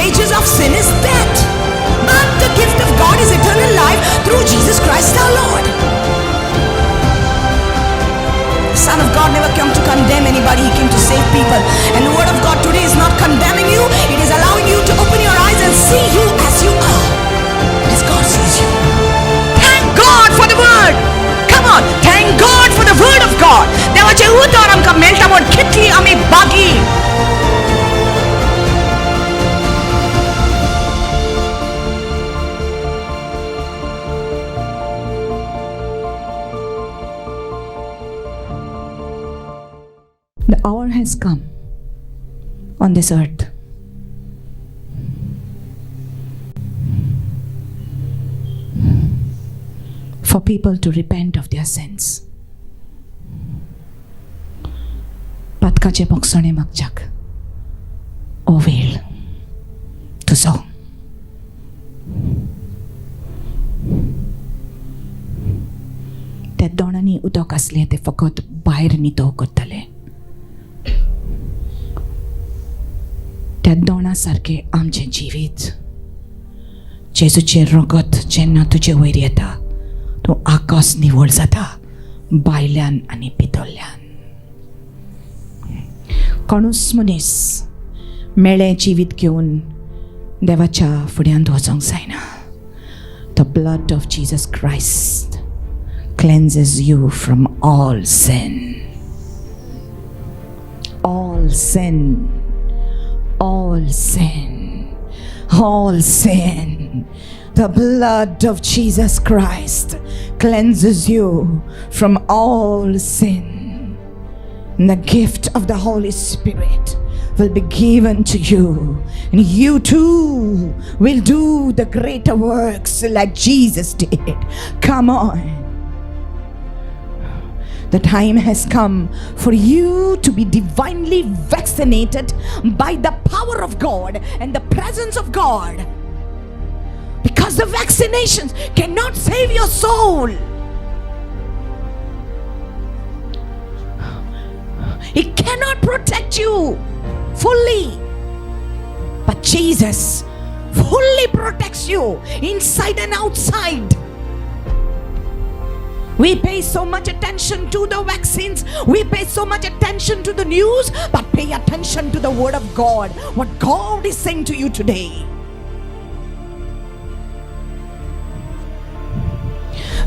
wages of sin is death, but the gift of God is eternal life through Jesus Christ our Lord. The Son of God never came to condemn anybody, He came to save people. And the word of God today is not condemning you, it is allowing you to open your eyes and see you as you are, as God sees you. Thank God for the word. Come on, thank God for the word of God. देवाचे उतर आमका मेळटा म्हण कितली आमी बागी. The hour has come on this earth for people to repent of their sins. Patkaचे मोक्षणे मागच्याक ओ वेळ तुजो. त्या दोणांनी उदक आसलें तें फकत भायर नितळ करतले. त्या दोणा सारके आमचें जिवीत. जेजूचें रगत जेन्ना तुजे वयर येता तूं आकाश निवळ जाता भायल्यान आनी भितरल्यान. कोणूच मनीस मेळ्ळें जिवीत घेवन देवाच्या फुड्यांत वचोंक जायना. The blood of Jesus Christ cleanses you from all sin. All sin. All sin, all sin. The blood of Jesus Christ cleanses you from all sin. And the gift of the Holy Spirit will be given to you, and you too will do the greater works like Jesus did. Come on. The time has come for you to be divinely vaccinated by the power of God and the presence of God, because the vaccinations cannot save your soul. It cannot protect you fully, but Jesus fully protects you inside and outside. We pay so much attention to the vaccines, we pay so much attention to the news, but pay attention to the word of God, what God is saying to you today.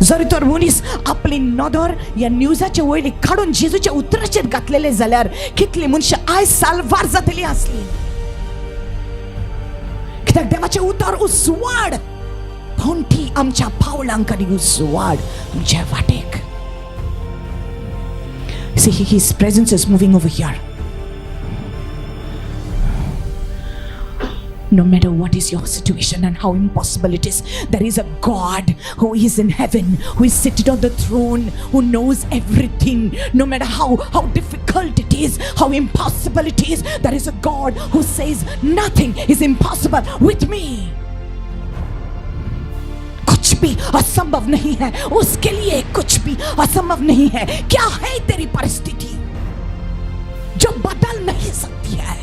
जर तर मनीस आपली नदर ह्या न्यूजाचे वयली काडून जेजूच्या उतराचेर घातलेले जाल्यार कितली मनशां आयज साल्वार जातली आसली. कित्याक देवाचें उतर उसवाड कोणती आमच्या पावलांक आनी उसवाड आमच्या वाटेक. See, His presence is moving over here. No matter what is your situation and how impossible it is, there is a God who is in heaven, who is seated on the throne, who knows everything. No matter how difficult it is, how impossible it is, there is a God who says nothing is impossible with me. कुछ भी असंभव नहीं है उसके लिए, कुछ भी असंभव नहीं है. क्या है तेरी परिस्थिति जो बदल नहीं सकती है?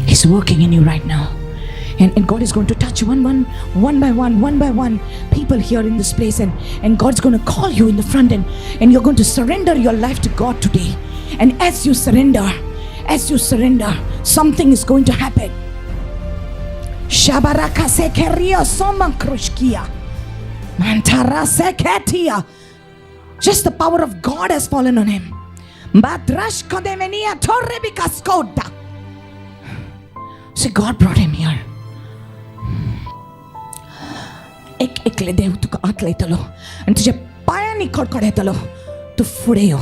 He's working in you right now, and God is going to touch one by one people here in this place, and God's going to call you in the front, and you're going to surrender your life to God today. And as you surrender, something is going to happen. Shabaraka sekeria soma krushkia mantara seketia. Just the power of God has fallen on him. Badrash kodemenia torrebika skoda. See, God brought him here. एकले देव तुका आत लायतलो आनी तुज्या पायांनी कडकड येतलो. तूं फुडें यो.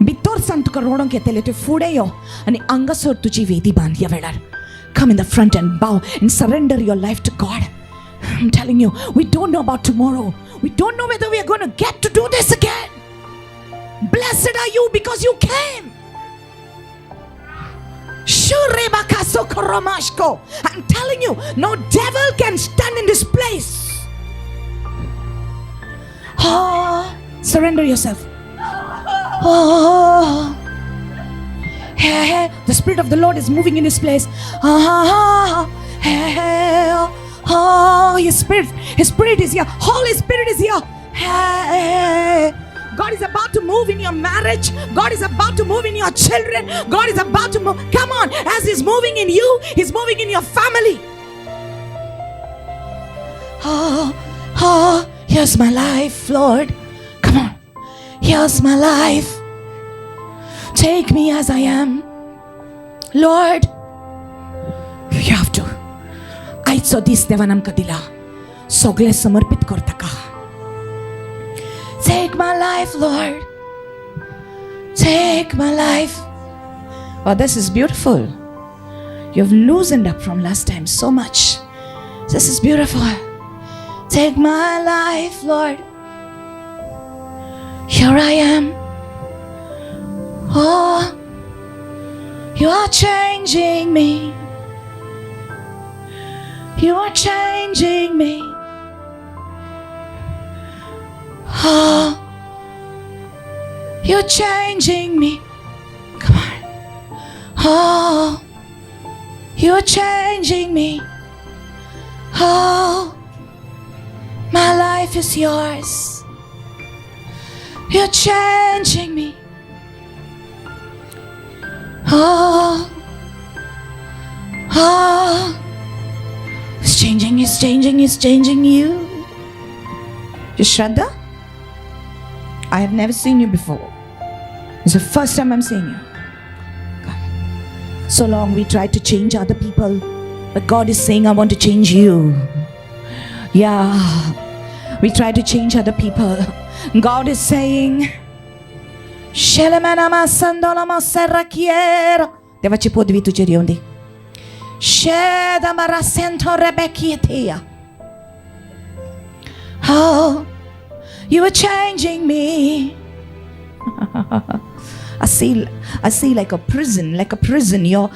भितरसान तुका रोडोंक येतले. तूं फुडें यो आनी हांगासर तुजी वेदी बांद. ह्या वेळार come in the front and bow and surrender your life to God. I'm telling you, we don't know about tomorrow. We don't know whether we are going to get to do this again. Blessed are you because you came. I'm telling you, no devil can stand in this place. Surrender yourself. Oh, hey, hey. The Spirit of the Lord is moving in this place. Oh, hey, hey. Oh, His Spirit is here. Holy Spirit is here. Hey. God is about to move in your marriage. God is about to move in your children. God is about to move. Come on, as He's moving in you, He's moving in your family. Oh, here's my life, Lord. Come on, here's my life. Take me as I am, Lord. You have to. आयचो दीस देवान आमकां दिला. सगळें समर्पित कर ताका. Take my life, Lord. Take my life. Oh, this is beautiful. You've loosened up from last time so much. This is beautiful. Take my life, Lord. Here I am. Oh, you are changing me. You are changing me. Oh, you're changing me. Come on. Oh, you're changing me. Oh, my life is yours. You're changing me. Oh, oh, it's changing, it's changing, it's changing you. You Shraddha? I have never seen you before. It's the first time I'm seeing you. God. So long we tried to change other people, but God is saying, I want to change you. Yeah, we try to change other people. God is saying, देवाची पदवी तुजेर येऊन दे. Oh, you are changing me. I see like a prison, like a prison. Your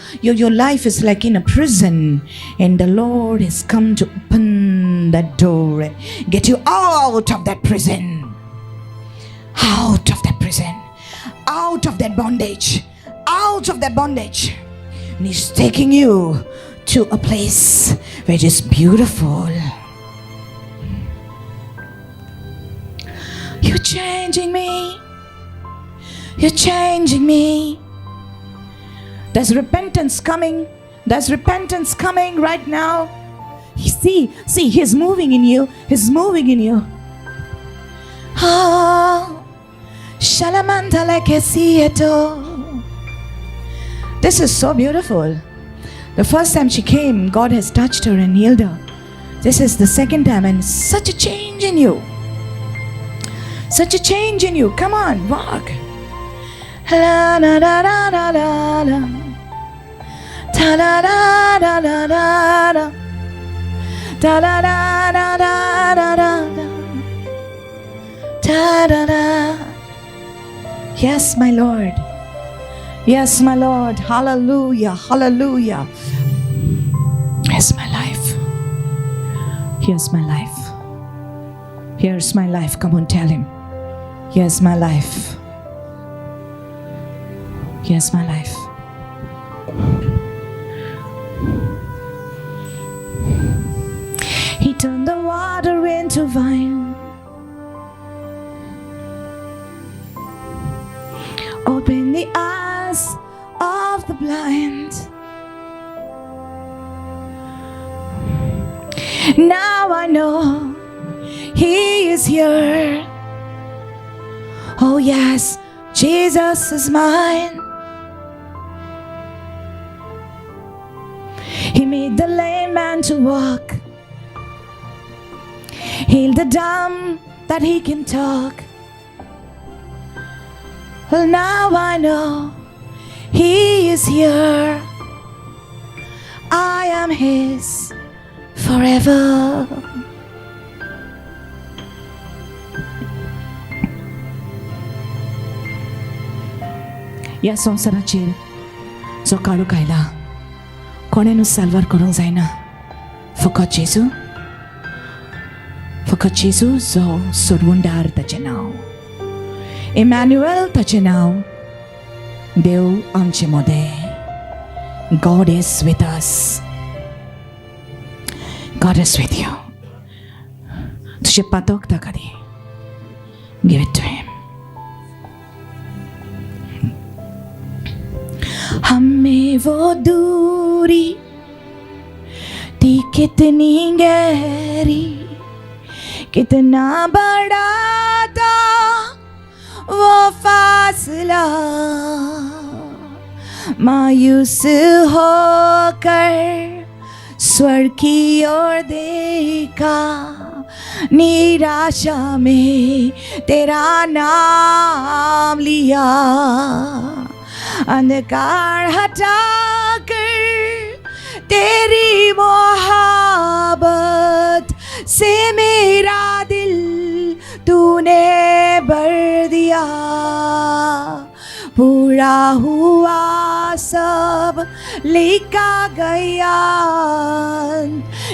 life is like in a prison, and the Lord has come to open that door and get you out of that prison, out of that prison, out of that bondage, out of that bondage. And He's taking you to a place where it is beautiful. You're changing me. You're changing me. There's repentance coming. There's repentance coming right now. See, He's moving in you. He's moving in you. Oh, this is so beautiful. The first time she came, God has touched her and healed her. This is the second time, and such a change in you. Such a change in you. Come on, walk. La da da da da da da. Da da da da da da. Da da da da da da da. Da da da. Yes, my Lord. Yes, my Lord. Hallelujah. Hallelujah. Here's my life. Here's my life. Here's my life. Come on, tell Him. Here's my life. Here's my life. He turned the water into wine. Open the eyes of the blind. Now I know He is here. Oh yes, Jesus is mine. He made the lame man to walk, healed the dumb that he can talk. Well, now I know He is here. I am His forever. ह्या संवसाराचेर जो काळोख आयला कोणेनूच साल्वार करूंक जायना. फकत जेजू जो सोडवूंडार ताचें नांव. इमॅन्युएल ताचें नांव. देव आमचे मोदें. God is with us. God is with you. तुझे पातोक ताका दी. Give it to him. हमें वो दूरी थी कितनी गहरी, कितना बड़ा था वो फासला. मायूस होकर स्वर्ग की ओर देखा, निराशा में तेरा नाम लिया. अंधकार हटाकर तेरी मोहब्बत से मेरा दिल तूने भर दिया. पूरा हुआ सब लिखा गया,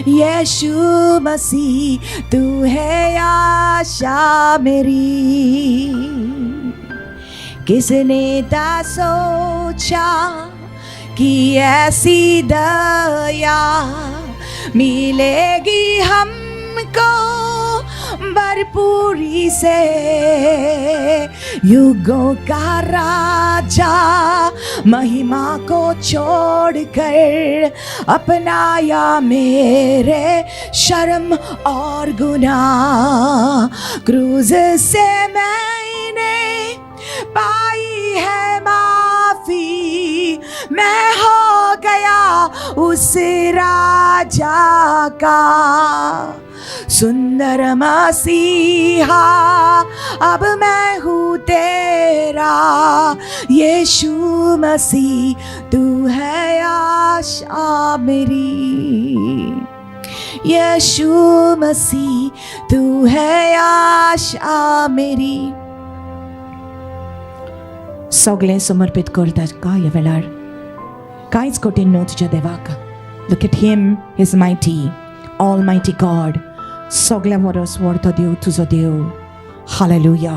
यीशु मसीह तू है आशा मेरी. किसने ता सोचा कि ऐसी दया मिलेगी हमको भरपूरी से. युगों का राजा महिमा को छोड़कर अपनाया मेरे शर्म और गुनाह. क्रूज से मैंने पाई है माफी, मैं हो गया उस राजा का सुंदर मसीहा. अब मैं हूँ तेरा यीशु मसीह, तू है आशा मेरी. यीशु मसीह तू है आशा मेरी. सगळें समर्पित करता ह्या वेळार. कांयच कठीण न्हू तुज्या देवाक. Look at him, he is mighty, almighty God. सगळ्या वरस व्हडतो देव तुजो देव. हालेलुया.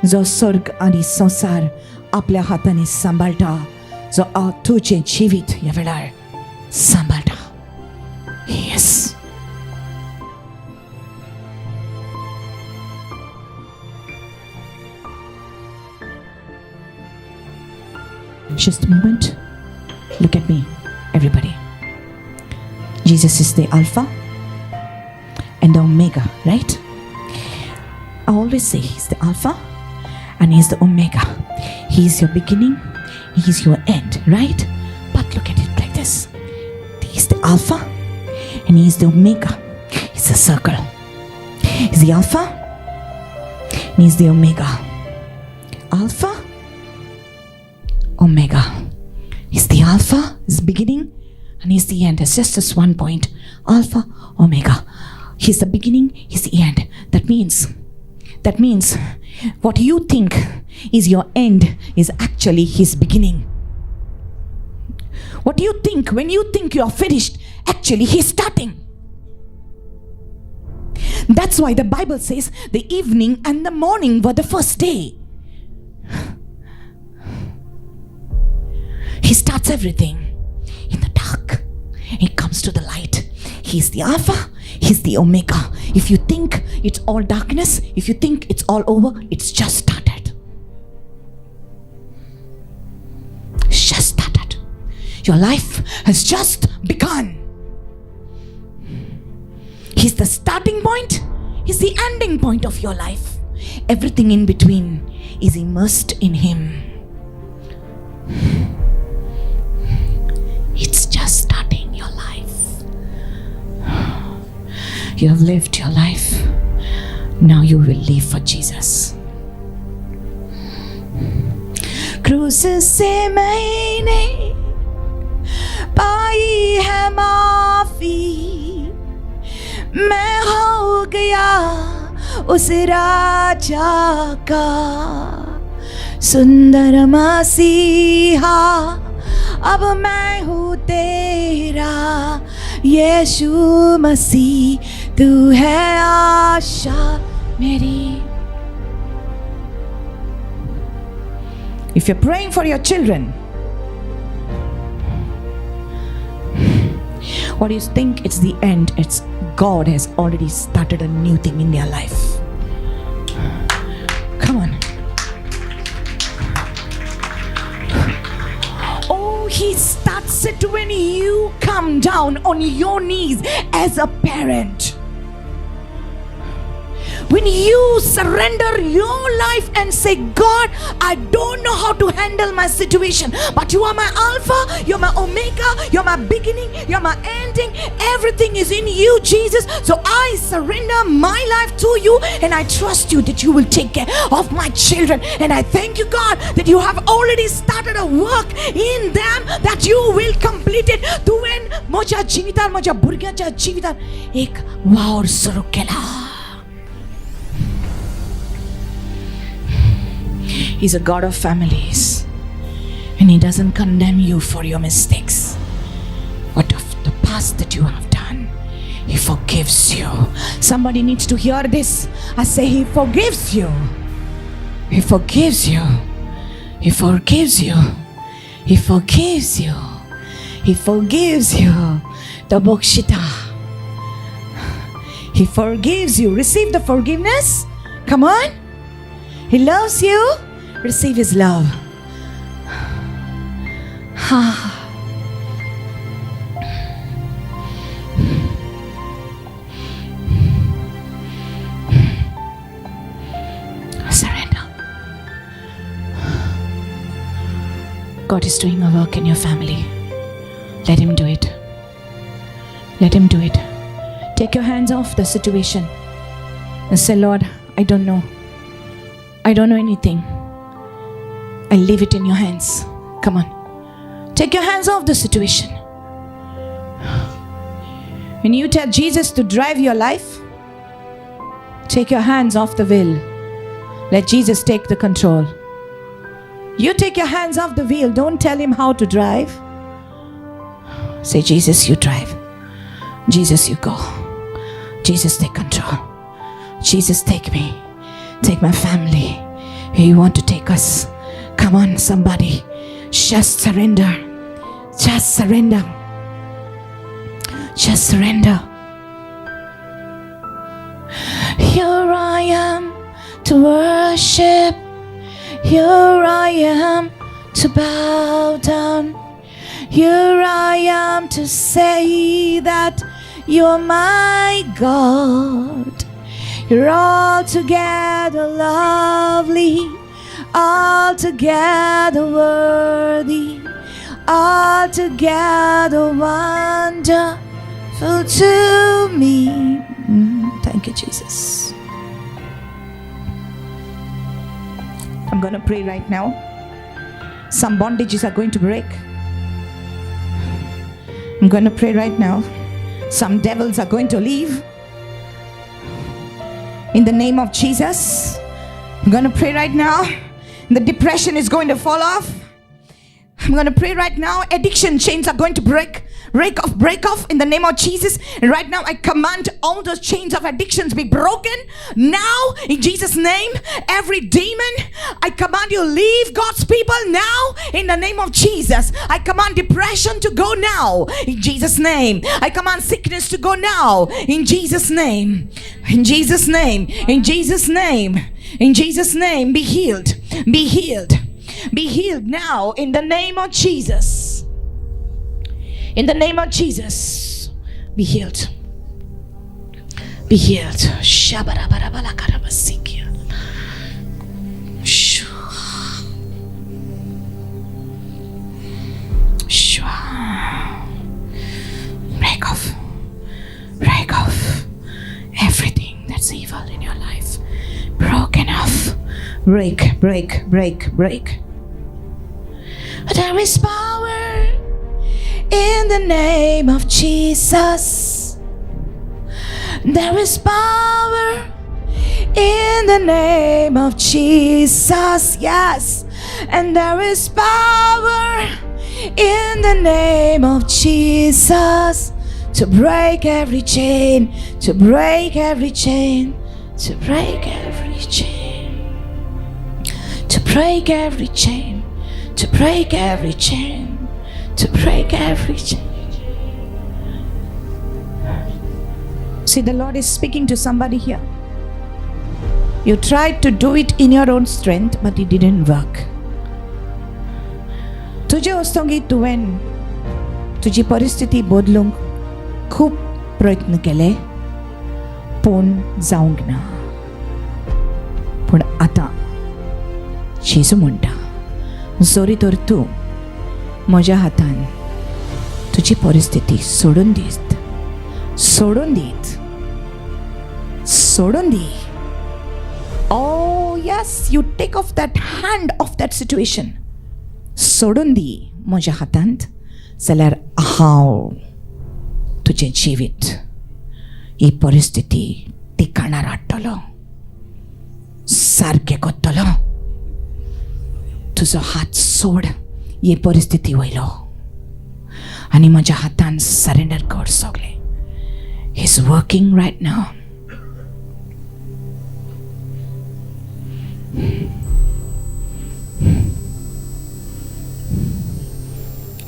जो स्वर्ग आनी संसार आपल्या हातांनी सांबाळटा, जो तुजें जिवीत ह्या वेळार सांबाळटा. Yes. Just a moment. Look at me, everybody. Jesus is the Alpha and the Omega, right? I always say He's the Alpha and He's the Omega. He's your beginning, He's your end, right? But look at it like this. He's the Alpha and He's the Omega. It's a circle. He's the Alpha and He's the Omega. Alpha, Omega. He's the Alpha, He's the beginning, and He's the end. It's just this one point. Alpha, Omega. He's the beginning, He's the end. That means what you think is your end is actually His beginning. What you think when you think you are finished, actually He's starting. That's why the Bible says the evening and the morning were the first day. He starts everything in the dark. He comes to the light. He's the Alpha, He's the Omega. If you think it's all darkness, if you think it's all over, it's just started. It's just started. Your life has just begun. He's the starting point, He's the ending point of your life. Everything in between is immersed in Him. It's just starting your life. You have lived your life. Now you will live for Jesus. क्रूस से मैंने पाई है माफी, मैं हो गया उस राजा का सुंदर मसीहा. अब मैं हूँ तेरा यीशु मसीह, तू है आशा मेरी. If you're praying for your children, what do you think it's the end? It's God has already started a new thing in their life. Come on. Oh, He starts it when you come down on your knees as a parent. When you surrender your life and say, God, I don't know how to handle my situation, but you are my Alpha, you're my Omega, you're my beginning, you're my ending. Everything is in you, Jesus. So I surrender my life to you, and I trust you that you will take care of my children. And I thank you, God, that you have already started a work in them, that you will complete it. तू N माझ्या जीवितान, माझ्या भुरग्यांच्या जीवितान एक वावर सुरू केला. He's a God of families, and He doesn't condemn you for your mistakes. What of the past that you have done, He forgives you. Somebody needs to hear this. I say He forgives you. He forgives you. He forgives you. He forgives you. He forgives you. The Bokshita. He forgives you. Receive the forgiveness. Come on. He loves you. Receive His love. Surrender. God is doing a work in your family. Let Him do it. Let Him do it. Take your hands off the situation and say, Lord, I don't know. I don't know anything. I leave it in your hands. Come on. Take your hands off the situation. When you tell Jesus to drive your life, take your hands off the wheel. Let Jesus take the control. You take your hands off the wheel. Don't tell Him how to drive. Say, Jesus, you drive. Jesus, you go. Jesus, take control. Jesus, take me. Take my family. Where you want to take us. Come on, somebody. Just surrender. Just surrender. Just surrender. Here I am to worship. Here I am to bow down. Here I am to say that you're my God. You're altogether lovely, altogether worthy, altogether wonderful to me. Thank you, Jesus. I'm going to pray right now. Some bondages are going to break. I'm going to pray right now. Some devils are going to leave. In the name of Jesus, I'm going to pray right now. The depression is going to fall off. I'm going to pray right now. Addiction chains are going to break off in the name of Jesus. And right now I command all those chains of addictions be broken now in Jesus' name. Every demon, I command you leave God's people now in the name of Jesus. I command depression to go now in Jesus' name. I command sickness to go now in Jesus' name. In Jesus' name. In Jesus' name. In Jesus' name. Be healed. Be healed. Be healed now in the name of Jesus. In the name of Jesus, be healed. Be healed. Break off. Break off everything that's evil in your life. Broken off. Break, break, break, break. There is power in the name of Jesus. There is power in the name of Jesus. Yes. And there is power in the name of Jesus to break every chain, to break every chain, to break every chain, to break every chain. to break every chain, to break every chain. See, the Lord is speaking to somebody here. You tried to do it in your own strength, but it didn't work. तुझे वस्तोंगी तुवें तुझी परिस्थिती बदलूंक खूब प्रयत्न केले, पूण जावंक ना. पूण आतां जेजू म्हणटा, जोरी तर तूं म्हज्या हातान तुजी परिस्थिती सोडून दीत, सोडून दीत, सोडून दी. Oh yes, you take off that hand of that situation. सोडून दी म्हज्या हातांत, जाल्यार हांव तुजें जिवीत ही परिस्थिती ठिकाणार हाडटलो, सारकें करतलो. तुजो हात सोड ही परिस्थिती वयलो आनी म्हज्या हातान सरेंडर कर सगळें. He is working riot now.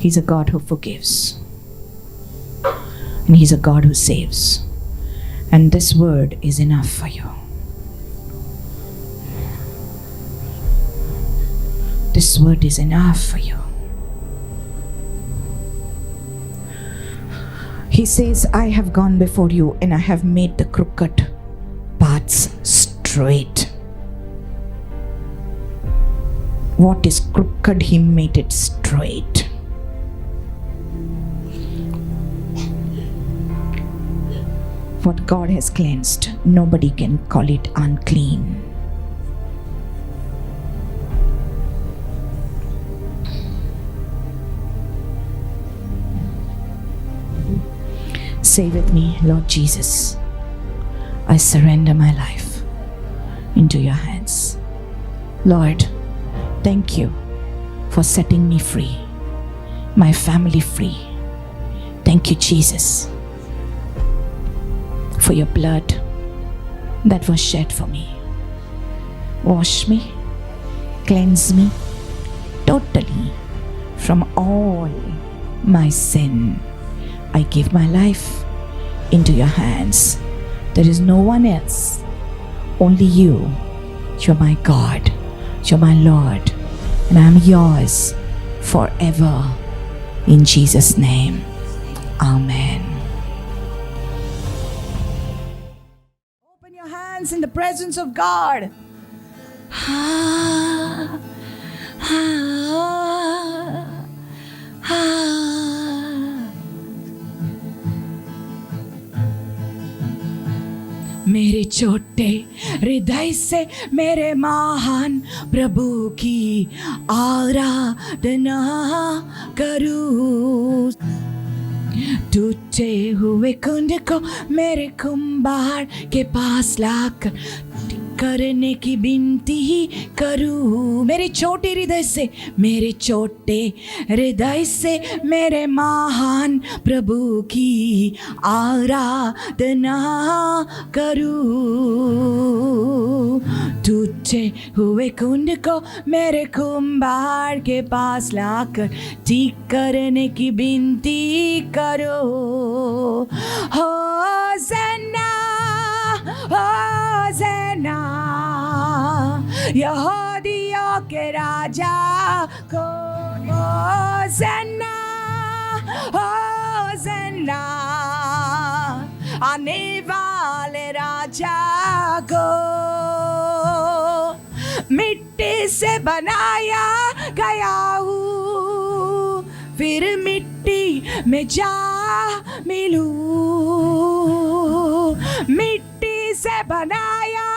He's a God who forgives. And He's a God who saves. And this word is enough for you. This word is enough for you. He says, I have gone before you and I have made the crooked paths straight. What is crooked, He made it straight. What God has cleansed, nobody can call it unclean. Say with me, Lord Jesus, I surrender my life into your hands. Lord, thank you for setting me free, my family free. Thank you, Jesus, for your blood that was shed for me. Wash me, cleanse me totally from all my sin. I give my life into your hands. There is no one else, only you. You're my God, you're my Lord, and I'm yours forever. In Jesus' name, Amen. In the presence of God. मेरे छोटे हृदय से मेरे महान प्रभु की आराधना करूं. टूटे हुए कुंड को मेरे कुंभार के पास लाकर करने की विनती करूं. मेरे छोटे हृदय से मेरे महान प्रभु की आराधना करूं. टूटे हुए कुंड को मेरे कुंभार के पास लाकर ठीक करने की विनती करो. होसेना, होसेना, यहूदियों के राजा को. होसेना, होसेना, आने वाले राजा को. मिट्टी से बनाया गया हूँ, फिर मिट्टी में जा मिलूं. मिट्टी से बनाया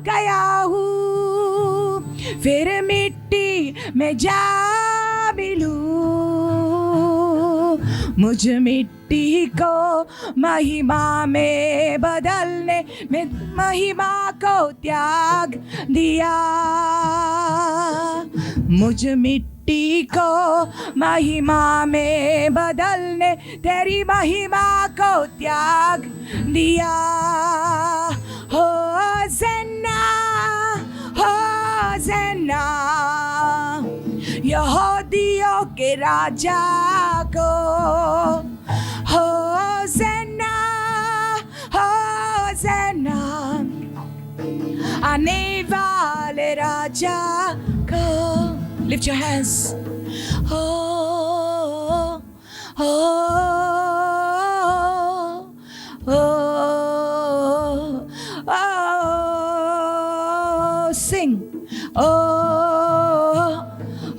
गया हूँ, फिर मिट्टी में जा मिलूं. मुझ मिट्टी को महिमा में बदलने में महिमा को त्याग दिया. मुझ मिट्टी को महिमा में बदलने तेरी महिमा को त्याग दिया. होसेना, होसेना, यहूदियों के राजा को, होसेना होसेना, आने वाले राजा को. Lift your hands. Oh, oh, oh, oh, sing. Oh,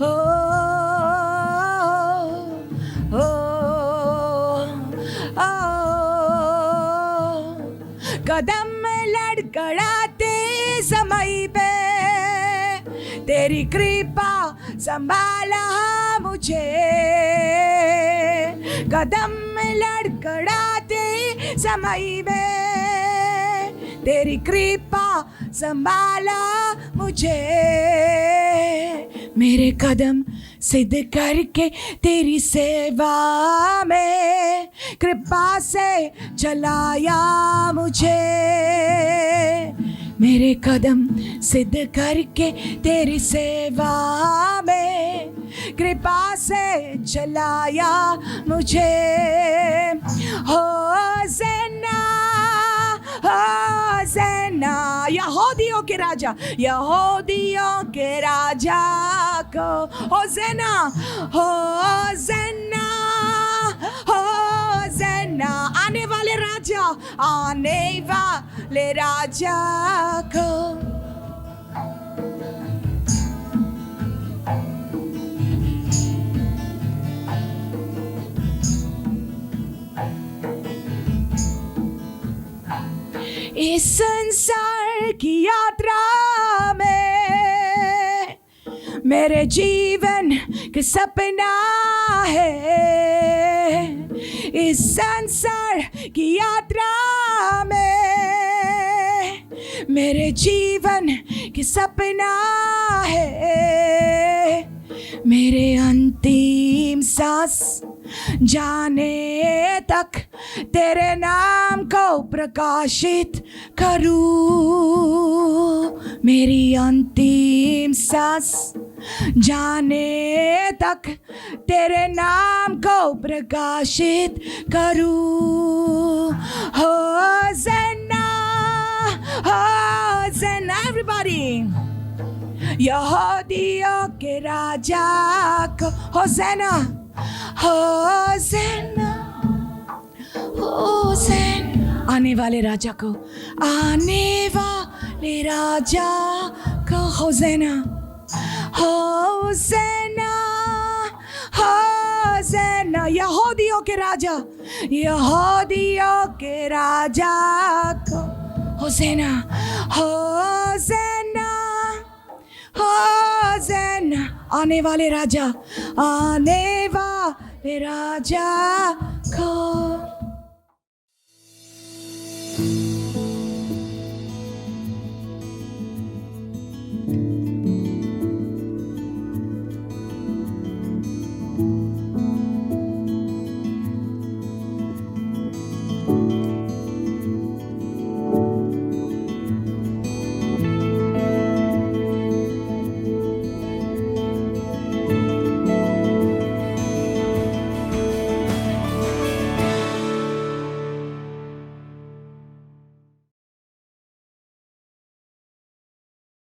oh, oh, oh. कदम लड़खड़ाते समय पे तेरी कृपा संभाला मुझे. कदम लड़खड़ाते समय में तेरी कृपा संभाला मुझे. मेरे कदम सिद्ध करके तेरी सेवा में कृपा से चलाया मुझे. मेरे कदम सिद्ध करके तेरी सेवा में कृपा से चलाया मुझे. होसेना होसेना, यहूदियों के राजा, यहूदियों के राजा को. होसेना होसेना होसेना, आने वाले राजा, आने वाले राजा को. इस संसार की यात्रा में मेरे जीवन का सपना है. इस संसार की यात्रा में मेरे जीवन की सपना है. मेरे अंतिम सांस जाने तक तेरे नाम को प्रकाशित करूं. मेरी अंतिम सांस जाने तक तेरे नाम को प्रकाशित करूं. होसेना होसेना, everybody. यहूदियों के राजा को. होसेना होसेना होसेना, आने वाले राजा को, आने वाले राजा को. होसेना होसेना होसेना, यहूदियों के राजा, यहूदियों के राजा को. होसेना होसेना होसेना, आने वाले राजा, आने वाले राजा को.